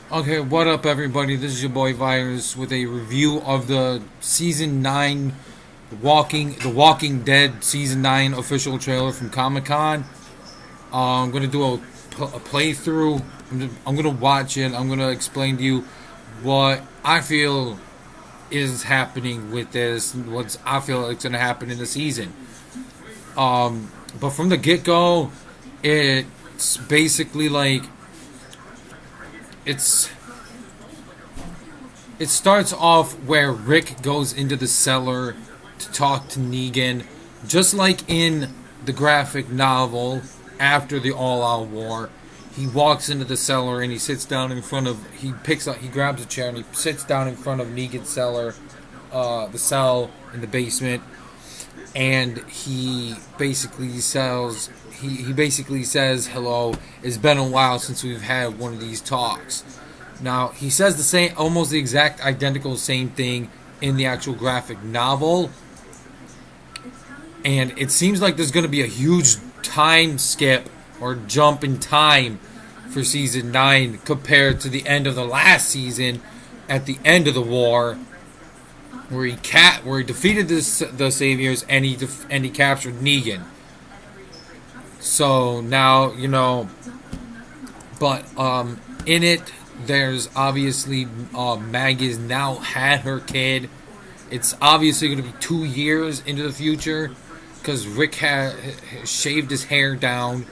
Okay, what up, everybody? This is your boy Virus with a review of the season 9 The Walking Dead season 9 official trailer from Comic Con. I'm gonna do a playthrough. I'm gonna watch it. I'm gonna explain to you what I feel is happening with this. What I feel it's gonna happen in the season. But from the get go, it's basically like it's it starts off where Rick goes into the cellar to talk to Negan, just like in the graphic novel after the All Out War. He walks into the cellar and he sits down in front of. He grabs a chair and he sits down in front of Negan's cellar, the cell in the basement, and he basically says hello. It's been a while since we've had one of these talks. Now he says the same, almost the exact identical same thing in the actual graphic novel, and it seems like there's going to be a huge time skip or jump in time for season 9 compared to the end of the last season at the end of the war where he defeated the saviors and he captured Negan. So now, but in it there's obviously Maggie's now had her kid. It's obviously going to be 2 years into the future because Rick has shaved his hair down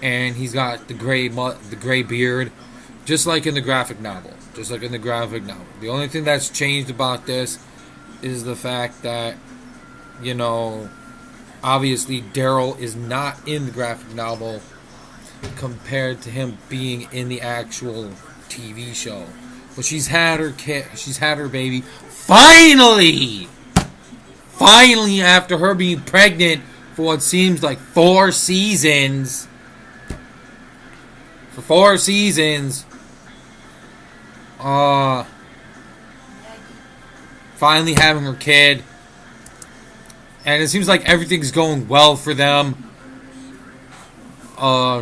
and he's got the gray beard, just like in the graphic novel. Just like in the graphic novel. The only thing that's changed about this is the fact that, you know, obviously Daryl is not in the graphic novel compared to him being in the actual TV show. But she's had her kid, she's had her baby. Finally! Finally, after her being pregnant for what seems like 4 seasons. For 4 seasons. Finally having her kid. And it seems like everything's going well for them.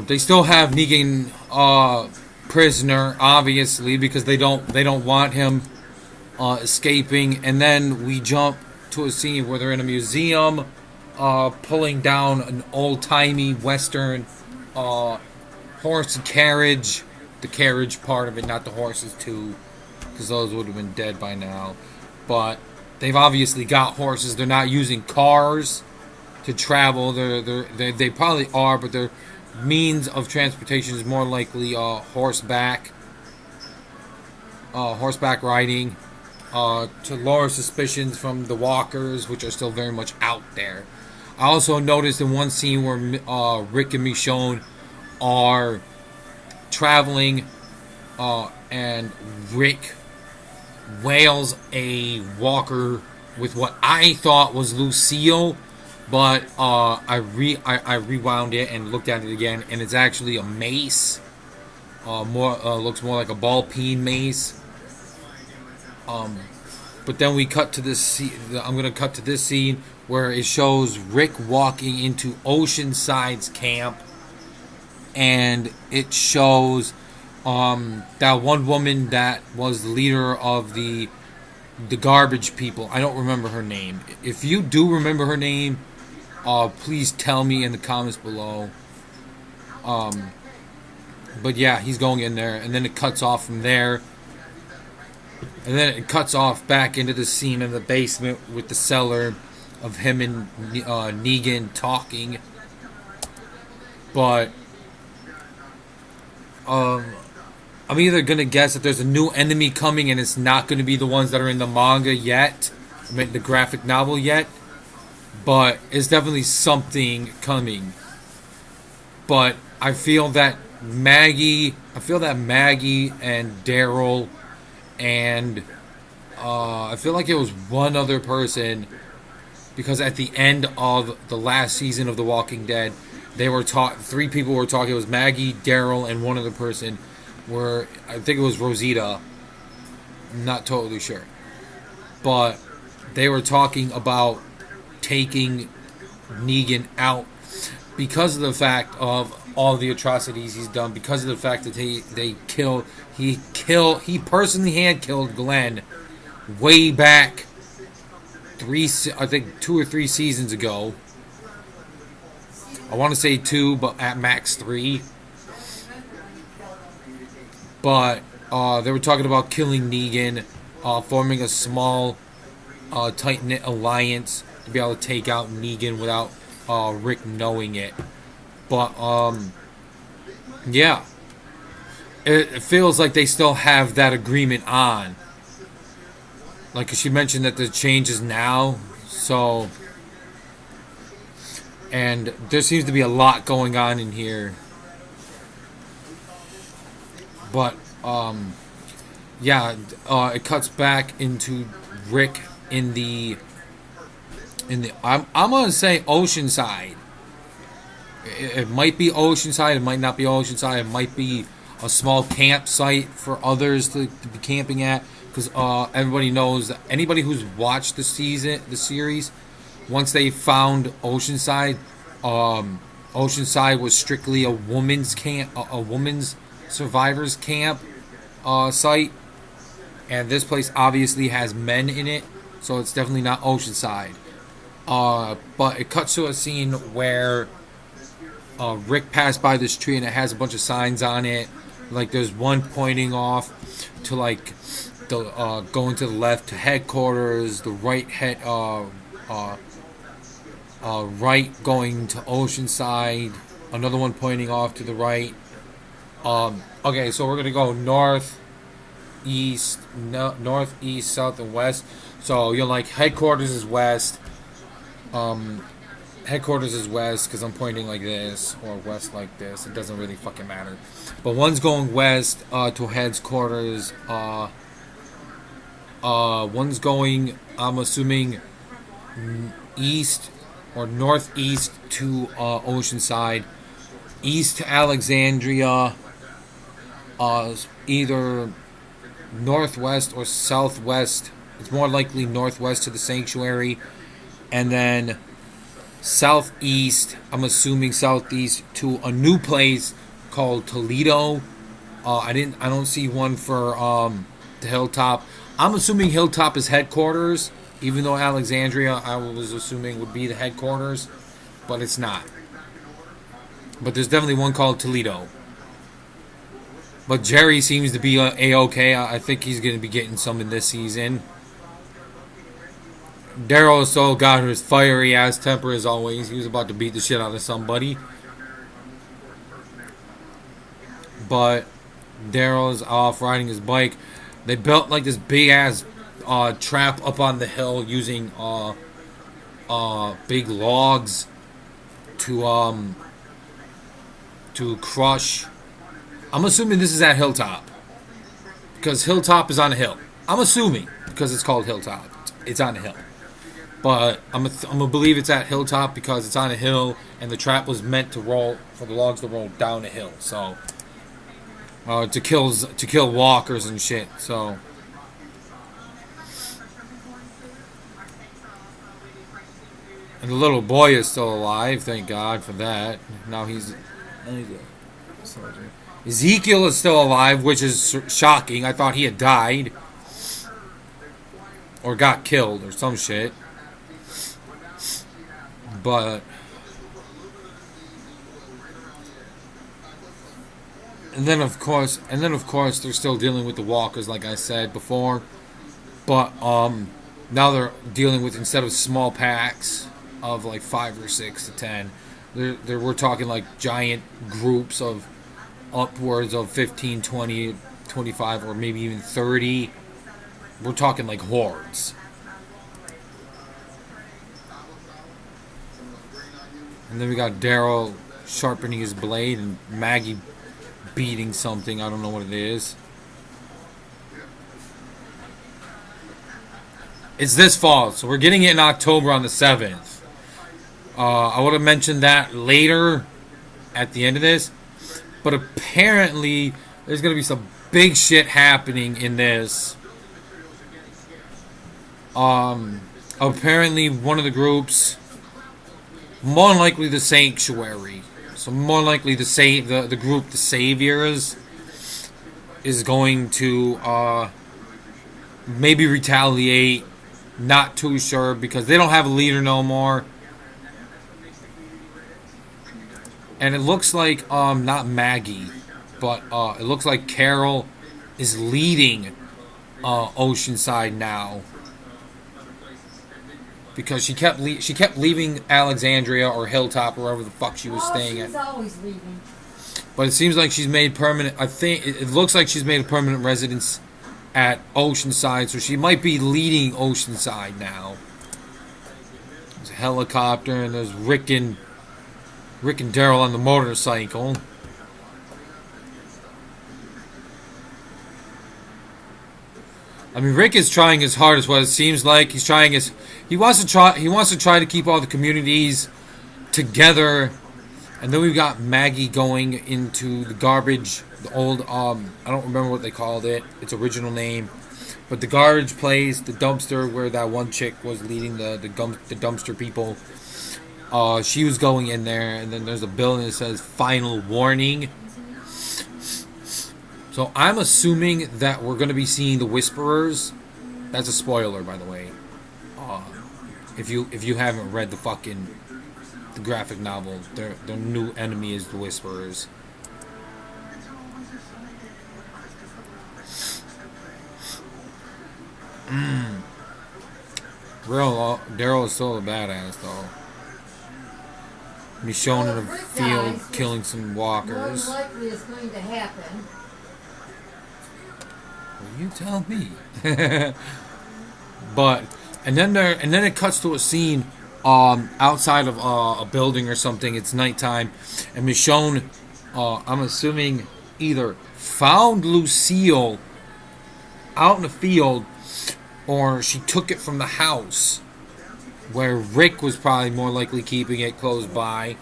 They still have Negan prisoner, obviously, because they don't want him escaping. And then we jump to a scene where they're in a museum, pulling down an old-timey Western horse and carriage. The carriage part of it, not the horses too, because those would have been dead by now. But they've obviously got horses. They're not using cars to travel. They probably are, but their means of transportation is more likely horseback riding, to lower suspicions from the walkers, which are still very much out there. I also noticed in one scene where Rick and Michonne are traveling, and Rick wails a walker with what I thought was Lucille, but I rewound it and looked at it again, and it's actually a mace. Looks more like a ball peen mace. But then we cut to this scene. I'm gonna cut to this scene where it shows Rick walking into Oceanside's camp, and it shows that one woman that was the leader of the garbage people. I don't remember her name. If you do remember her name, please tell me in the comments below. But yeah, he's going in there, and then it cuts off from there. And then it cuts off back into the scene in the basement with the cellar of him and Negan talking. But I'm either going to guess that there's a new enemy coming and it's not going to be the ones that are in the manga yet, the graphic novel yet, but it's definitely something coming. But I feel that Maggie and Daryl and I feel like it was one other person, because at the end of the last season of The Walking Dead, they were taught 3 people were talking. It was Maggie, Daryl, and one other person. Where I think it was Rosita. I'm not totally sure, but they were talking about taking Negan out because of the fact of all the atrocities he's done because of the fact that he personally hand killed Glenn way back I think 2 or 3 seasons ago. I want to say 2, but at max 3. But they were talking about killing Negan, forming a small, tight-knit alliance to be able to take out Negan without Rick knowing it. But, yeah. It feels like they still have that agreement on. Like, she mentioned that the change is now, so... And there seems to be a lot going on in here. But, yeah, it cuts back into Rick in the I'm gonna say Oceanside. It might be Oceanside, it might not be Oceanside, it might be a small campsite for others to be camping at, because everybody knows that anybody who's watched the series, once they found Oceanside, Oceanside was strictly a woman's camp, a woman's survivors camp site, and this place obviously has men in it, so it's definitely not Oceanside. But it cuts to a scene where Rick passed by this tree and it has a bunch of signs on it. Like there's one pointing off to like the going to the left to headquarters, the right right going to Oceanside, another one pointing off to the right. Okay, so we're gonna go north, east, south, and west. So you're like headquarters is west. Headquarters is west because I'm pointing like this, or west like this. It doesn't really fucking matter. But one's going west to headquarters. One's going, I'm assuming, east or northeast to Oceanside, east to Alexandria, either northwest or southwest. It's more likely northwest to the sanctuary, and then southeast, I'm assuming southeast to a new place called Toledo. I don't see one for the Hilltop. I'm assuming Hilltop is headquarters, even though Alexandria I was assuming would be the headquarters, but it's not. But there's definitely one called Toledo. But Jerry seems to be A-OK. I think he's going to be getting some in this season. Daryl still got his fiery ass temper as always. He was about to beat the shit out of somebody. But Daryl's off riding his bike. They built like this big ass trap up on the hill using big logs to crush. I'm assuming this is at Hilltop because Hilltop is on a hill. I'm assuming because it's called Hilltop. It's on a hill. But I'm gonna believe it's at Hilltop because it's on a hill, and the trap was meant to roll for the logs to roll down a hill. So to kill walkers and shit. So and the little boy is still alive. Thank God for that. Now he's a soldier. Ezekiel is still alive, which is shocking. I thought he had died or got killed or some shit. But and then of course they're still dealing with the walkers like I said before. But now they're dealing with, instead of small packs of like 5 or 6 to 10, we're talking like giant groups of upwards of 15, 20, 25 or maybe even 30. We're talking like hordes. And then we got Daryl sharpening his blade and Maggie beating something. I don't know what it is. It's this fall, so we're getting it in October on the 7th. I would have mentioned that later at the end of this. But apparently, there's going to be some big shit happening in this. Apparently, one of the groups, more than likely the Sanctuary, So more likely the group, the Saviors, is going to maybe retaliate. Not too sure because they don't have a leader no more. And it looks like not Maggie, but it looks like Carol is leading Oceanside now. Because she kept leaving Alexandria or Hilltop or wherever the fuck she was staying at. She's always leaving. But it seems like she's made permanent. I think it looks like she's made a permanent residence at Oceanside, so she might be leading Oceanside now. There's a helicopter and there's Rick and Daryl on the motorcycle. I mean, Rick is trying his hardest. What it seems like he wants to try to keep all the communities together. And then we've got Maggie going into the garbage, the old I don't remember what they called it, its original name, but the garbage place, the dumpster where that one chick was leading the dumpster people. She was going in there, and then there's a building that says "Final Warning." So I'm assuming that we're going to be seeing the Whisperers. That's a spoiler, by the way. If you haven't read the graphic novel, their new enemy is the Whisperers. Daryl is still a badass, though. He's shown in a field killing some walkers. More likely it's going to happen. Well, you tell me. And then it cuts to a scene outside of a building or something. It's nighttime, and Michonne, I'm assuming, either found Lucille out in the field, or she took it from the house, where Rick was probably more likely keeping it close by.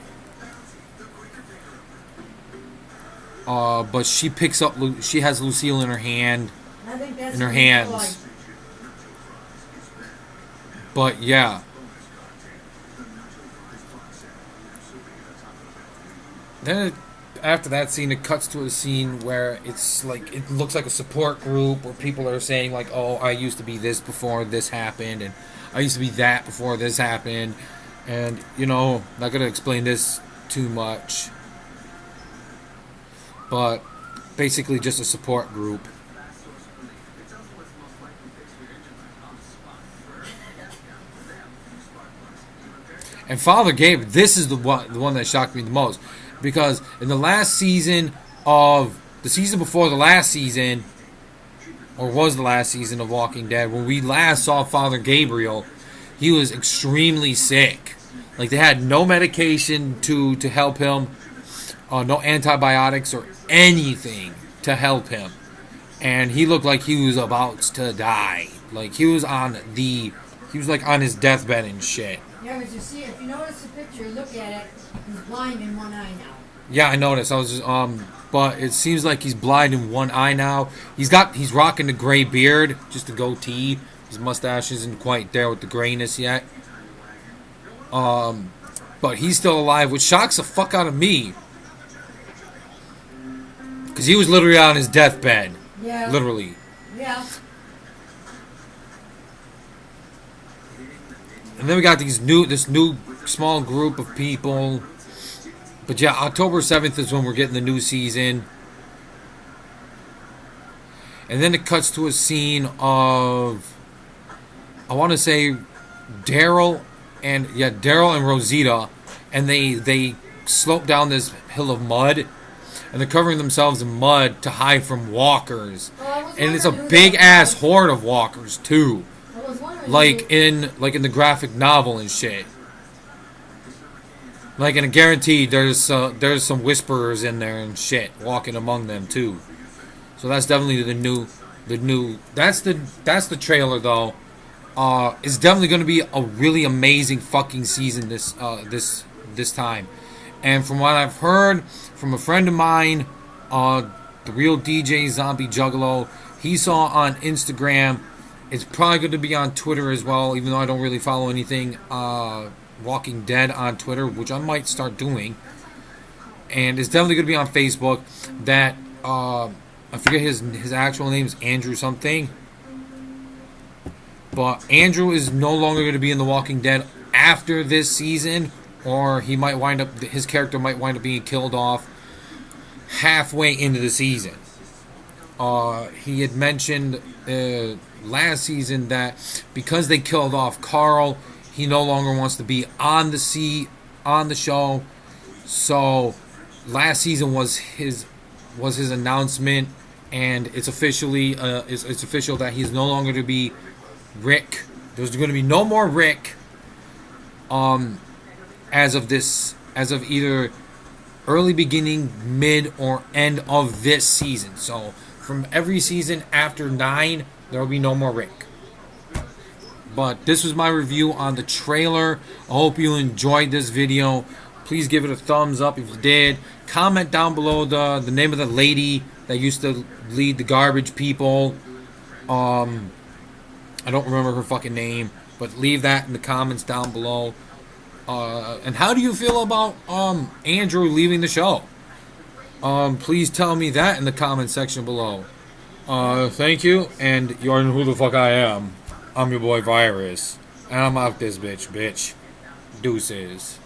But she picks up. She has Lucille in her hand, I think that's in her hands. But yeah. Then after that scene, it cuts to a scene where it's like it looks like a support group where people are saying like, "Oh, I used to be this before this happened, and I used to be that before this happened," and not gonna explain this too much, but basically just a support group. And Father Gabe, this is the one that shocked me the most. Because in the last season of... the season before the last season, or was the last season of Walking Dead, when we last saw Father Gabriel, he was extremely sick. Like, they had no medication to help him. No antibiotics or anything to help him. And he looked like he was about to die. Like, he was on his deathbed and shit. Yeah, but you see, if you notice the picture, look at it, he's blind in one eye now. Yeah, I noticed. I was just, but it seems like he's blind in one eye now. He's rocking the gray beard, just a goatee. His mustache isn't quite there with the grayness yet. But he's still alive, which shocks the fuck out of me. Because he was literally on his deathbed. Yeah. Literally. Yeah. And then we got this new small group of people. But yeah, October 7th is when we're getting the new season. And then it cuts to a scene of, I want to say, Daryl and Rosita, and they slope down this hill of mud, and they're covering themselves in mud to hide from walkers. And it's a big ass horde of walkers too. Like in the graphic novel and shit. Like, and I guarantee there's some whisperers in there and shit walking among them too. So that's definitely the new. That's the trailer though. It's definitely going to be a really amazing fucking season this time. And from what I've heard from a friend of mine, the real DJ Zombie Juggalo, he saw on Instagram. It's probably going to be on Twitter as well, even though I don't really follow anything Walking Dead on Twitter, which I might start doing. and it's definitely going to be on Facebook. That I forget his actual name is Andrew something, but Andrew is no longer going to be in The Walking Dead after this season, or his character might wind up being killed off halfway into the season. He had mentioned last season that because they killed off Carl, he no longer wants to be on the show. So last season was his announcement, and it's officially it's official that he's no longer to be Rick. There's going to be no more Rick. As of either early beginning, mid, or end of this season. So from every season after 9, there will be no more Rick. But this was my review on the trailer. I hope you enjoyed this video. Please give it a thumbs up if you did. Comment down below the name of the lady that used to lead the garbage people. I don't remember her fucking name, but leave that in the comments down below. And how do you feel about Andrew leaving the show? Please tell me that in the comment section below. Thank you, and you already know who the fuck I am. I'm your boy Virus, and I'm out this bitch. Deuces.